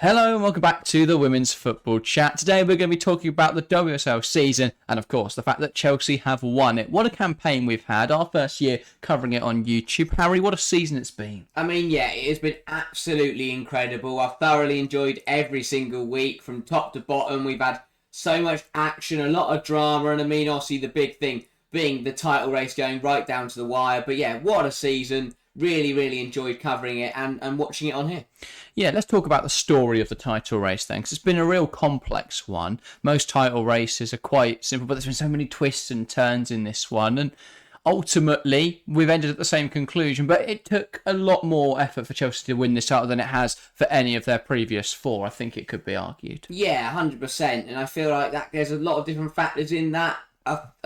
Hello and welcome back to the Women's Football Chat. Today we're going to be talking about the WSL season and of course the fact that Chelsea have won it. What a campaign we've had, our first year covering it on YouTube. Harry, what a season it's been. It has been absolutely incredible. I've thoroughly enjoyed every single week from top to bottom. We've had so much action, a lot of drama, and obviously the big thing being the title race going right down to the wire. But yeah, what a season. Really, really enjoyed covering it and watching it on here. Yeah, let's talk about the story of the title race then, because it's been a real complex one. Most title races are quite simple, but there's been so many twists and turns in this one, and ultimately we've ended at the same conclusion, but it took a lot more effort for Chelsea to win this title than it has for any of their previous four, I think it could be argued. Yeah, 100%, and I feel like that there's a lot of different factors in that, but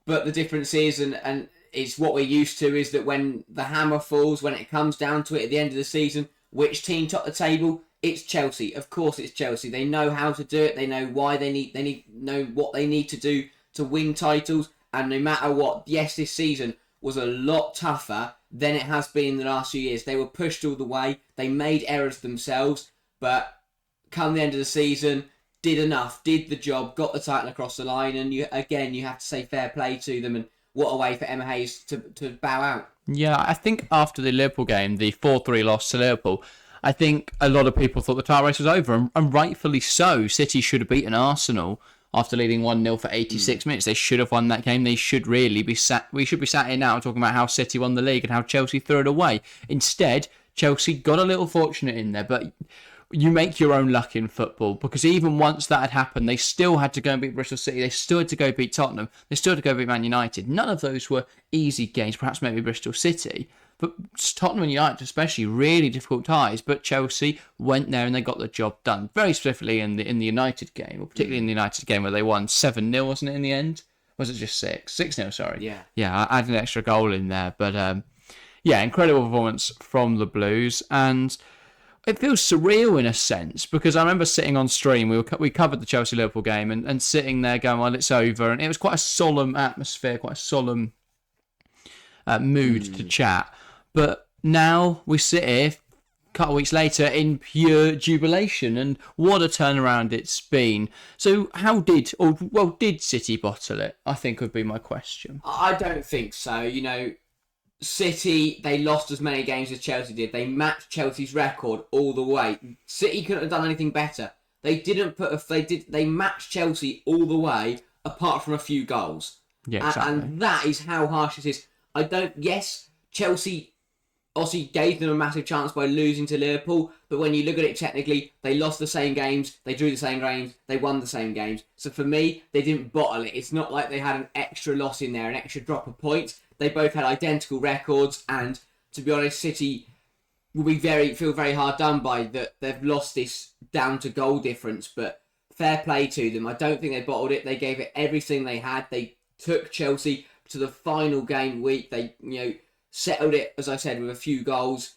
the difference is, and it's what we're used to, is that when the hammer falls, when it comes down to it at the end of the season, which team top the table? It's Chelsea. Of course, it's Chelsea. They know how to do it. They know why know what they need to do to win titles. And no matter what, yes, this season was a lot tougher than it has been in the last few years. They were pushed all the way. They made errors themselves, but come the end of the season, did enough, did the job, got the title across the line, and you have to say fair play to them. And what a way for Emma Hayes to bow out. Yeah, I think after the Liverpool game, the 4-3 loss to Liverpool, I think a lot of people thought the title race was over, and rightfully so. City should have beaten Arsenal after leading 1-0 for 86 minutes. They should have won that game. They should really be sat. We should be sat here now talking about how City won the league and how Chelsea threw it away. Instead, Chelsea got a little fortunate in there, but you make your own luck in football, because even once that had happened, they still had to go and beat Bristol City. They still had to go beat Tottenham. They still had to go beat Man United. None of those were easy games, perhaps maybe Bristol City. But Tottenham and United especially, really difficult ties. But Chelsea went there and they got the job done. Very specifically in the United game, or particularly in the United game where they won 7-0, wasn't it, in the end? Was it just 6? 6-0, sorry. Yeah. Yeah, I had an extra goal in there. But yeah, incredible performance from the Blues. And it feels surreal in a sense, because I remember sitting on stream, we covered the Chelsea-Liverpool game, and sitting there going, well, it's over. And it was quite a solemn atmosphere, quite a solemn mood to chat. But now we sit here, a couple of weeks later, in pure jubilation. And what a turnaround it's been. So did City bottle it? I think would be my question. I don't think so. City, they lost as many games as Chelsea did. They matched Chelsea's record all the way. City couldn't have done anything better. They matched Chelsea all the way, apart from a few goals. Yeah, exactly. And that is how harsh it is. Chelsea obviously gave them a massive chance by losing to Liverpool, but when you look at it technically, they lost the same games, they drew the same games, they won the same games. So for me, they didn't bottle it. It's not like they had an extra loss in there, an extra drop of points. They both had identical records, and to be honest, City will feel very hard done by that. They've lost this down to goal difference, but fair play to them. I don't think they bottled it. They gave it everything they had. They took Chelsea to the final game week. They settled it, as I said, with a few goals,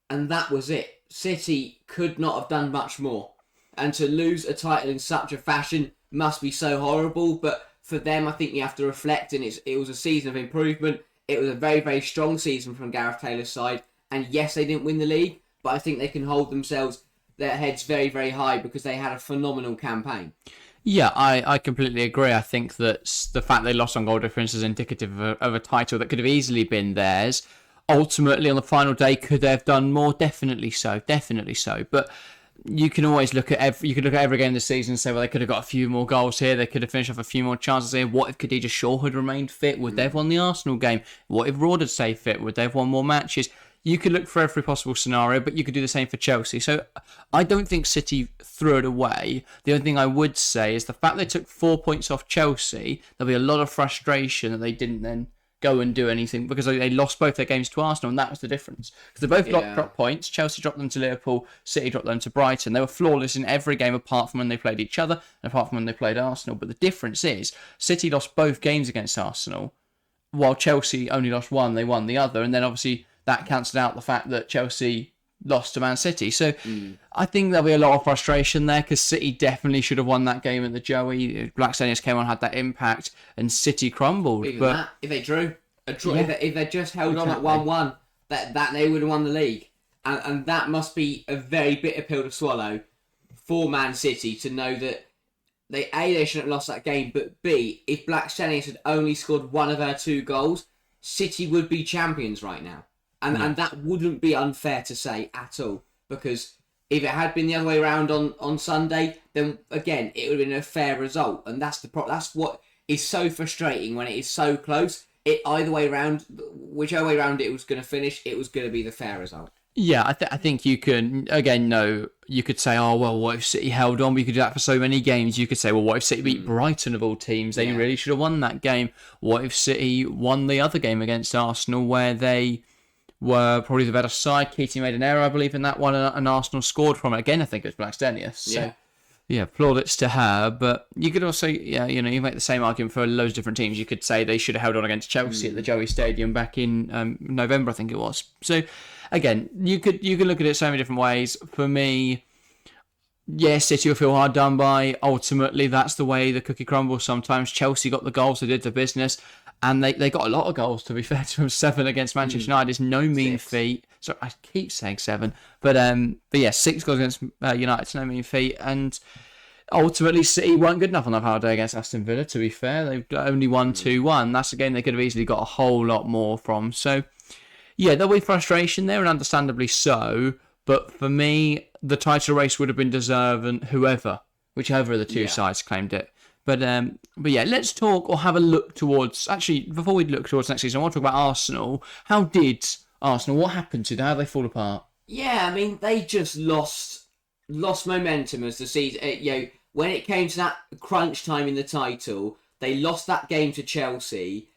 and that was it. City could not have done much more, and to lose a title in such a fashion must be so horrible. But for them, I think you have to reflect, and it was a season of improvement. It was a very, very strong season from Gareth Taylor's side. And yes, they didn't win the league, but I think they can hold their heads very, very high, because they had a phenomenal campaign. Yeah, I completely agree. I think that the fact they lost on goal difference is indicative of a title that could have easily been theirs. Ultimately, on the final day, could they have done more? Definitely so. But you can always look at every game this season and say, well, they could have got a few more goals here. They could have finished off a few more chances here. What if Khadija Shaw had remained fit? Would they have won the Arsenal game? What if Raw had stayed fit? Would they have won more matches? You could look for every possible scenario, but you could do the same for Chelsea. So I don't think City threw it away. The only thing I would say is the fact they took 4 points off Chelsea, there'll be a lot of frustration that they didn't then go and do anything, because they lost both their games to Arsenal, and that was the difference. Because they both dropped points. Chelsea dropped them to Liverpool, City dropped them to Brighton. They were flawless in every game apart from when they played each other and apart from when they played Arsenal. But the difference is City lost both games against Arsenal, while Chelsea only lost one. They won the other, and then obviously that cancelled out the fact that Chelsea lost to Man City. So I think there'll be a lot of frustration there, because City definitely should have won that game at the Joey. Black Stenius came on, had that impact, and City crumbled. If they drew, if they just held on at 1-1, that they would have won the league. And that must be a very bitter pill to swallow for Man City to know that they shouldn't have lost that game, but B, if Black Stenius had only scored one of her 2 goals, City would be champions right now. And that wouldn't be unfair to say at all, because if it had been the other way around on Sunday, then again it would have been a fair result, and that's that's what is so frustrating when it is so close. It either way around, whichever way around it was going to finish, it was going to be the fair result. Yeah, I think you can, again, no, you could say, oh, well, what if City held on? We could do that for so many games. You could say, well, what if City beat Brighton of all teams? They really should have won that game. What if City won the other game against Arsenal where they were probably the better side? Keating made an error, I believe, in that one, and Arsenal scored from it. Again, I think it was Black Stenius. So, yeah, plaudits to her. But you could also, you make the same argument for loads of different teams. You could say they should have held on against Chelsea at the Joey Stadium back in November, I think it was. So, again, you could look at it so many different ways. For me, yes, City will feel hard done by. Ultimately, that's the way the cookie crumbles sometimes. Chelsea got the goals, they did the business, and they got a lot of goals, to be fair to them. 7 against Manchester United is no mean feat. So I keep saying 7. But yeah, 6 goals against United is no mean feat. And ultimately, City weren't good enough on that hard day against Aston Villa, to be fair. They've only won 2-1. That's a game they could have easily got a whole lot more from. So, yeah, there'll be frustration there, and understandably so. But for me, the title race would have been deserved, and whichever of the two sides claimed it. But yeah, let's talk or have a look towards. Actually, before we look towards next season, I want to talk about Arsenal. How did Arsenal? What happened to them? How did they fall apart? Yeah, I mean, they just lost momentum as the season. When it came to that crunch time in the title, they lost that game to Chelsea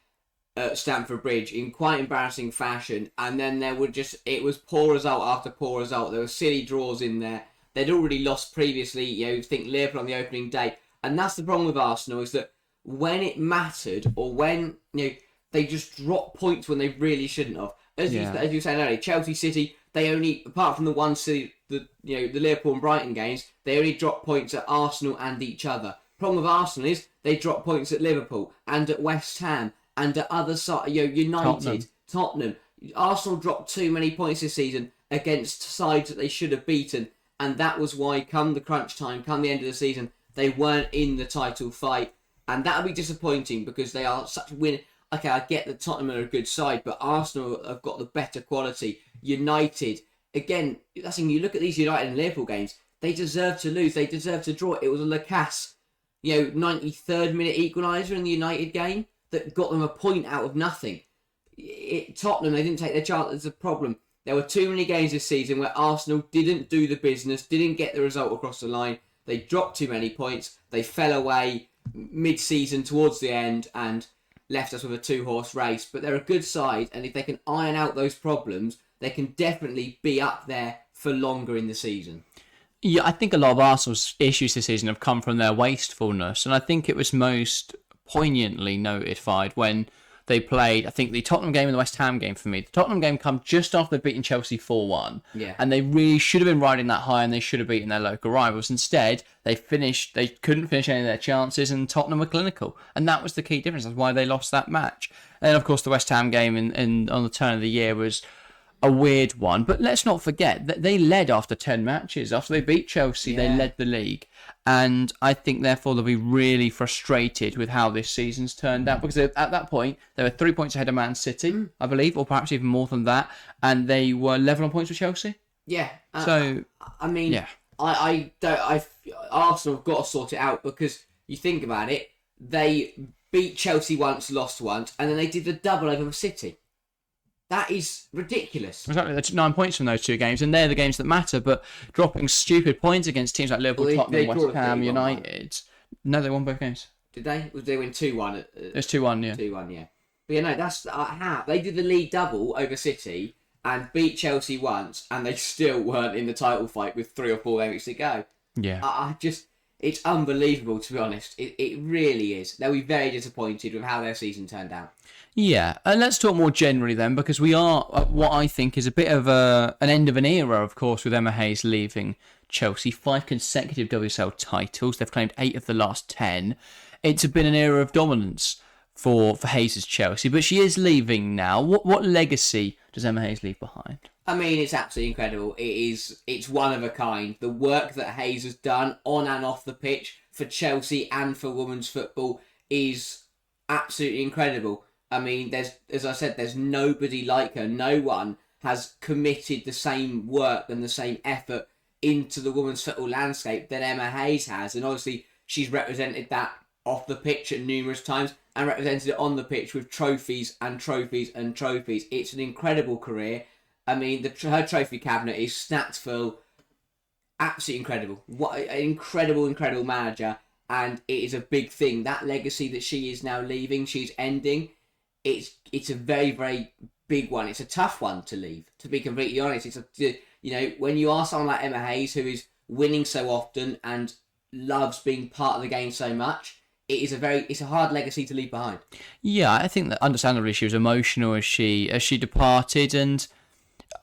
at Stamford Bridge in quite embarrassing fashion, and then it was poor result after poor result. There were silly draws in there. They'd already lost previously, think Liverpool on the opening day. And that's the problem with Arsenal, is that when it mattered, or when they just dropped points when they really shouldn't have. As you were saying earlier, Chelsea, City, they only, apart from the one City, the Liverpool and Brighton games, they only dropped points at Arsenal and each other. Problem with Arsenal is they dropped points at Liverpool and at West Ham and at other side, United, Tottenham. Arsenal dropped too many points this season against sides that they should have beaten, and that was why, come the crunch time, come the end of the season, they weren't in the title fight, and that'll be disappointing because they are such win. Okay, I get that Tottenham are a good side, but Arsenal have got the better quality. United, again, that's thing. You look at these United and Liverpool games, they deserve to lose. They deserve to draw. It was a Lacasse, 93rd minute equaliser in the United game that got them a point out of nothing. Tottenham, they didn't take their chance. There's a problem. There were too many games this season where Arsenal didn't do the business, didn't get the result across the line. They dropped too many points. They fell away mid-season towards the end and left us with a 2-horse race. But they're a good side, and if they can iron out those problems, they can definitely be up there for longer in the season. Yeah, I think a lot of Arsenal's issues this season have come from their wastefulness, and I think it was most poignantly notified when they played, I think, the Tottenham game and the West Ham game for me. The Tottenham game come just after they'd beaten Chelsea 4-1. Yeah. And they really should have been riding that high, and they should have beaten their local rivals. Instead, they couldn't finish any of their chances, and Tottenham were clinical. And that was the key difference. That's why they lost that match. And of course, the West Ham game on the turn of the year was a weird one. But let's not forget that they led after 10 matches. After they beat Chelsea, they led the league. And I think, therefore, they'll be really frustrated with how this season's turned out. Because at that point, they were 3 points ahead of Man City, I believe, or perhaps even more than that. And they were level on points with Chelsea. Yeah. So, I mean, yeah. Arsenal have got to sort it out, because you think about it, they beat Chelsea once, lost once, and then they did the double over City. That is ridiculous. Exactly. That's 9 points from those two games, and they're the games that matter. But dropping stupid points against teams like Liverpool, Tottenham, West Ham, United. No, they won both games. Did they? They win 2-1? It was 2-1, yeah. 2-1, yeah. But that's how. They did the league double over City and beat Chelsea once, and they still weren't in the title fight with 3 or 4 games to go. Yeah. It's unbelievable, to be honest. It really is. They'll be very disappointed with how their season turned out. Yeah, and let's talk more generally then, because we are at what I think is a bit of an end of an era, of course, with Emma Hayes leaving Chelsea. 5 consecutive WSL titles. They've claimed 8 of the last 10. It's been an era of dominance for Hayes' Chelsea, but she is leaving now. What legacy does Emma Hayes leave behind? I mean, it's absolutely incredible. It's one of a kind. The work that Hayes has done on and off the pitch for Chelsea and for women's football is absolutely incredible. I mean, as I said, there's nobody like her. No one has committed the same work and the same effort into the women's football landscape that Emma Hayes has. And obviously, she's represented that off the pitch at numerous times and represented it on the pitch with trophies and trophies and trophies. It's an incredible career. I mean, her trophy cabinet is stacked full. Absolutely incredible. What an incredible manager. And it is a big thing. That legacy that she is now leaving, she's ending, it's a very, very big one. It's a tough one to leave, to be completely honest. When you are someone like Emma Hayes, who is winning so often and loves being part of the game so much, it's a hard legacy to leave behind. Yeah, I think that understandably she was emotional as she departed, and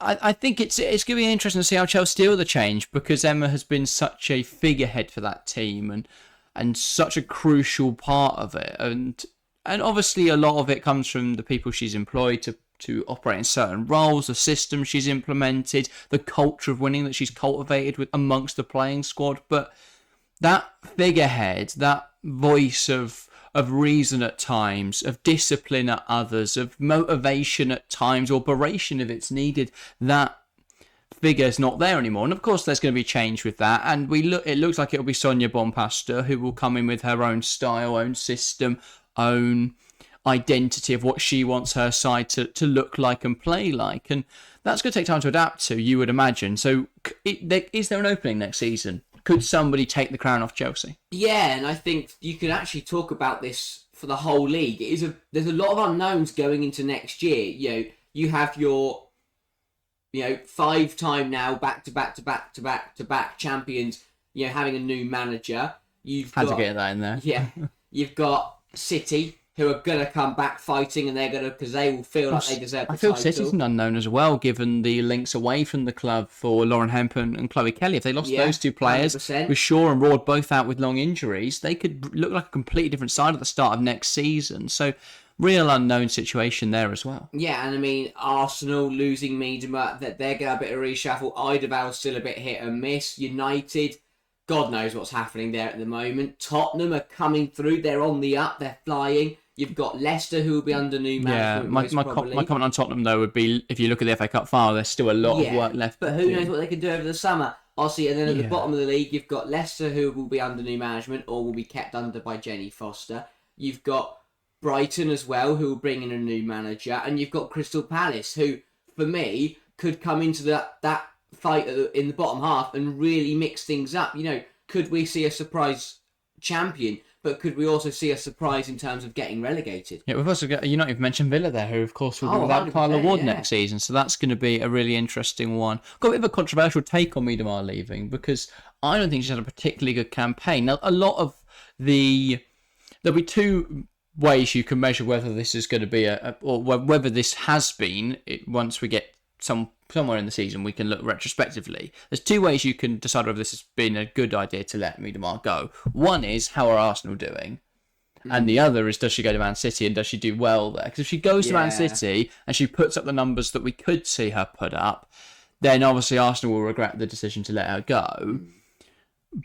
I think it's going to be interesting to see how Chelsea deal with the change, because Emma has been such a figurehead for that team and such a crucial part of it, and obviously a lot of it comes from the people she's employed to operate in certain roles, the system she's implemented, the culture of winning that she's cultivated amongst the playing squad. But that figurehead, that voice of reason at times, of discipline at others, of motivation at times, or beration if it's needed, that figure's not there anymore. And of course there's going to be change with that, and it looks like it'll be Sonia Bonpastor who will come in with her own style, own system, own identity of what she wants her side to look like and play like, and that's going to take time to adapt to, you would imagine. So is there an opening next season? Could somebody take the crown off Chelsea? Yeah, and I think you can actually talk about this for the whole league. There's a lot of unknowns going into next year. You have your 5-time now back to back champions, having a new manager. Had to get that in there. Yeah. You've got City, who are going to come back fighting, and because they will feel like they deserve the title. I feel City's an unknown as well, given the links away from the club for Lauren Hemp and Chloe Kelly. If they lost those two players, 100%. With Shaw and Ward both out with long injuries, they could look like a completely different side at the start of next season. So, real unknown situation there as well. Yeah, and I mean, Arsenal losing Miedema, that they're going to have a bit of reshuffle. Idabel's still a bit hit and miss. United, God knows what's happening there at the moment. Tottenham are coming through. They're on the up. They're flying. You've got Leicester, who will be under new management. Yeah, my comment on Tottenham, though, would be, if you look at the FA Cup final, there's still a lot of work left. But who knows what they can do over the summer. Obviously, and then at the bottom of the league, you've got Leicester, who will be under new management or will be kept under by Jenny Foster. You've got Brighton as well, who will bring in a new manager. And you've got Crystal Palace, who, for me, could come into that fight in the bottom half and really mix things up. Could we see a surprise champion? But could we also see a surprise in terms of getting relegated? Yeah, we've also got, you've mentioned Villa there, who of course will be without Carla Ward next season. So that's going to be a really interesting one. Got a bit of a controversial take on Miedema leaving, because I don't think she's had a particularly good campaign. Now, a lot of there'll be two ways you can measure whether this is going to be or whether this has been, once we get somewhere in the season, we can look retrospectively. There's two ways you can decide whether this has been a good idea to let Miedema go. One is, how are Arsenal doing? And the other is, does she go to Man City and does she do well there? Because if she goes to Man City and she puts up the numbers that we could see her put up, then obviously Arsenal will regret the decision to let her go.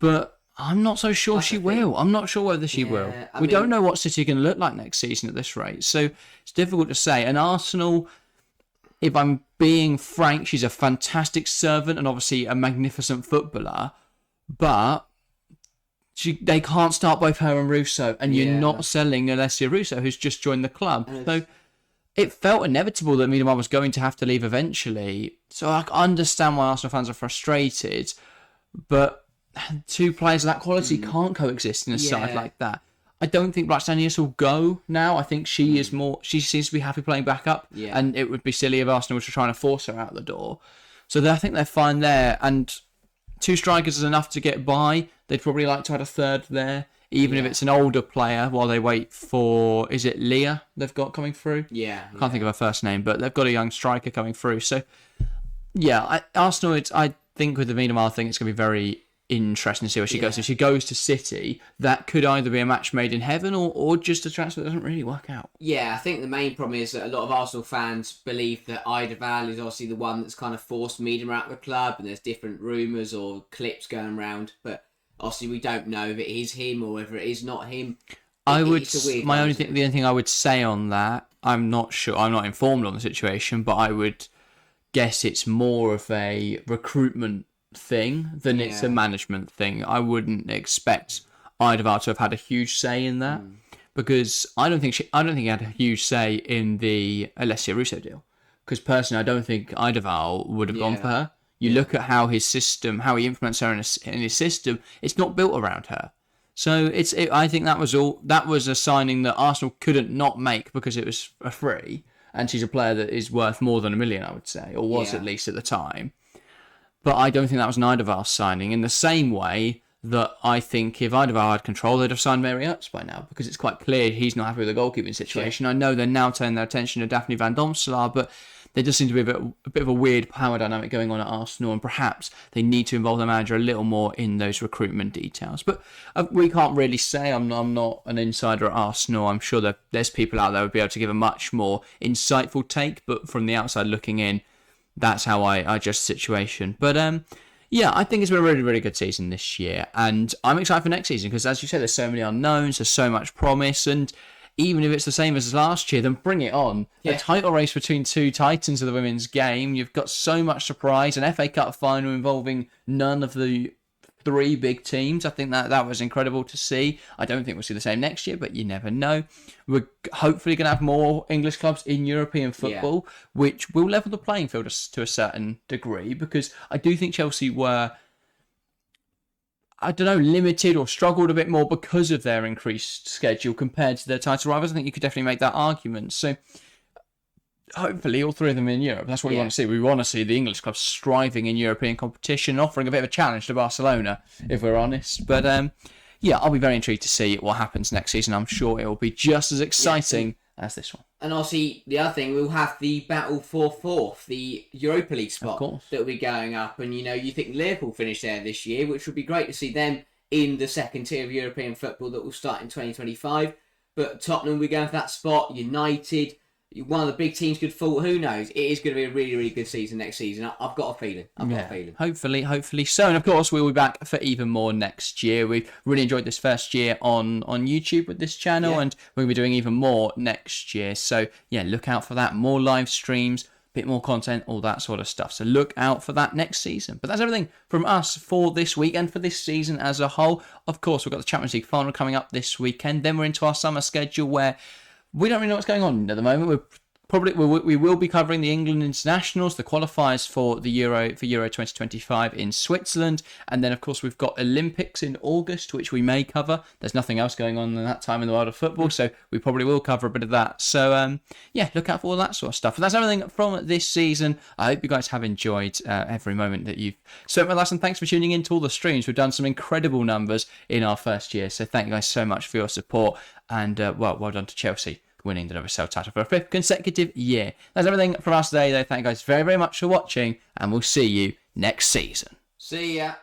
But I'm not so sure she will. I'm not sure whether she will. We don't know what City are going to look like next season at this rate. So it's difficult to say. And Arsenal, if I'm being frank, she's a fantastic servant and obviously a magnificent footballer, but they can't start both her and Russo, and you're not selling Alessia Russo, who's just joined the club. So it felt inevitable that Miedema was going to have to leave eventually. So I understand why Arsenal fans are frustrated, but two players of that quality can't coexist in a side like that. I don't think Blackstenius will go now. I think she seems to be happy playing back up, and it would be silly if Arsenal were trying to force her out the door. So I think they're fine there, and two strikers is enough to get by. They'd probably like to add a third there, even if it's an older player, while they wait for, is it Leah they've got coming through? I can't think of her first name, but they've got a young striker coming through. So, Arsenal, I think with the Miedema thing, it's going to be very interesting to see where she goes. If she goes to City, that could either be a match made in heaven or just a transfer that doesn't really work out. Yeah, I think the main problem is that a lot of Arsenal fans believe that Ida Val is obviously the one that's kind of forced Miedema out of the club, and there's different rumours or clips going around, but obviously we don't know if it is him or whether it is not him. The only thing I would say on that, I'm not sure, I'm not informed on the situation, but I would guess it's more of a recruitment thing than it's a management thing. I wouldn't expect Eidevall to have had a huge say in that because I don't think he had a huge say in the Alessia Russo deal. Because personally, I don't think Eidevall would have gone for her. You look at how his system, how he implements her in his system, it's not built around her. So I think that was a signing that Arsenal couldn't not make because it was a free, and she's a player that is worth more than $1 million, I would say, or was at least at the time. But I don't think that was an Eidevall signing in the same way that I think if Eidevall had control, they'd have signed Mary Earps by now, because it's quite clear he's not happy with the goalkeeping situation. I know they're now turning their attention to Daphne Van Domselaar, but there does seem to be a bit of a weird power dynamic going on at Arsenal, and perhaps they need to involve the manager a little more in those recruitment details. But we can't really say. I'm not an insider at Arsenal. I'm sure that there's people out there who would be able to give a much more insightful take, but from the outside looking in, that's how I judge the situation. But yeah, I think it's been a really, really good season this year, and I'm excited for next season because, as you said, there's so many unknowns, there's so much promise, and even if it's the same as last year, then bring it on. A title race between two titans of the women's game. You've got so much surprise. An FA Cup final involving none of the three big teams. I think that was incredible to see. I don't think we'll see the same next year, but you never know. We're hopefully going to have more English clubs in European football, which will level the playing field to a certain degree, because I do think Chelsea were, I don't know, limited or struggled a bit more because of their increased schedule compared to their title rivals. I think you could definitely make that argument. So hopefully all three of them in Europe. That's what we want to see. We want to see the English clubs striving in European competition, offering a bit of a challenge to Barcelona, if we're honest. But yeah, I'll be very intrigued to see what happens next season. I'm sure it will be just as exciting as this one. And obviously, the other thing, we'll have the battle for fourth, the Europa League spot that will be going up. And, you think Liverpool finished there this year, which would be great to see them in the second tier of European football that will start in 2025. But Tottenham will be going for that spot. United, one of the big teams could fall. Who knows? It is going to be a really, really good season next season. I've got a feeling. Hopefully so. And of course, we'll be back for even more next year. We've really enjoyed this first year on YouTube with this channel, and we're going to be doing even more next year. So yeah, look out for that. More live streams, a bit more content, all that sort of stuff. So look out for that next season. But that's everything from us for this week and for this season as a whole. Of course, we've got the Champions League final coming up this weekend. Then we're into our summer schedule where we don't really know what's going on at the moment. We will be covering the England internationals, the qualifiers for the Euro 2025 in Switzerland, and then of course we've got Olympics in August, which we may cover. There's nothing else going on at that time in the world of football, so we probably will cover a bit of that. So yeah, look out for all that sort of stuff. And that's everything from this season. I hope you guys have enjoyed every moment that you've spent with us, and thanks for tuning in to all the streams. We've done some incredible numbers in our first year, so thank you guys so much for your support, and well done to Chelsea, winning the WSL title for a fifth consecutive year. That's everything from us today, though. Thank you guys very, very much for watching, and we'll see you next season. See ya.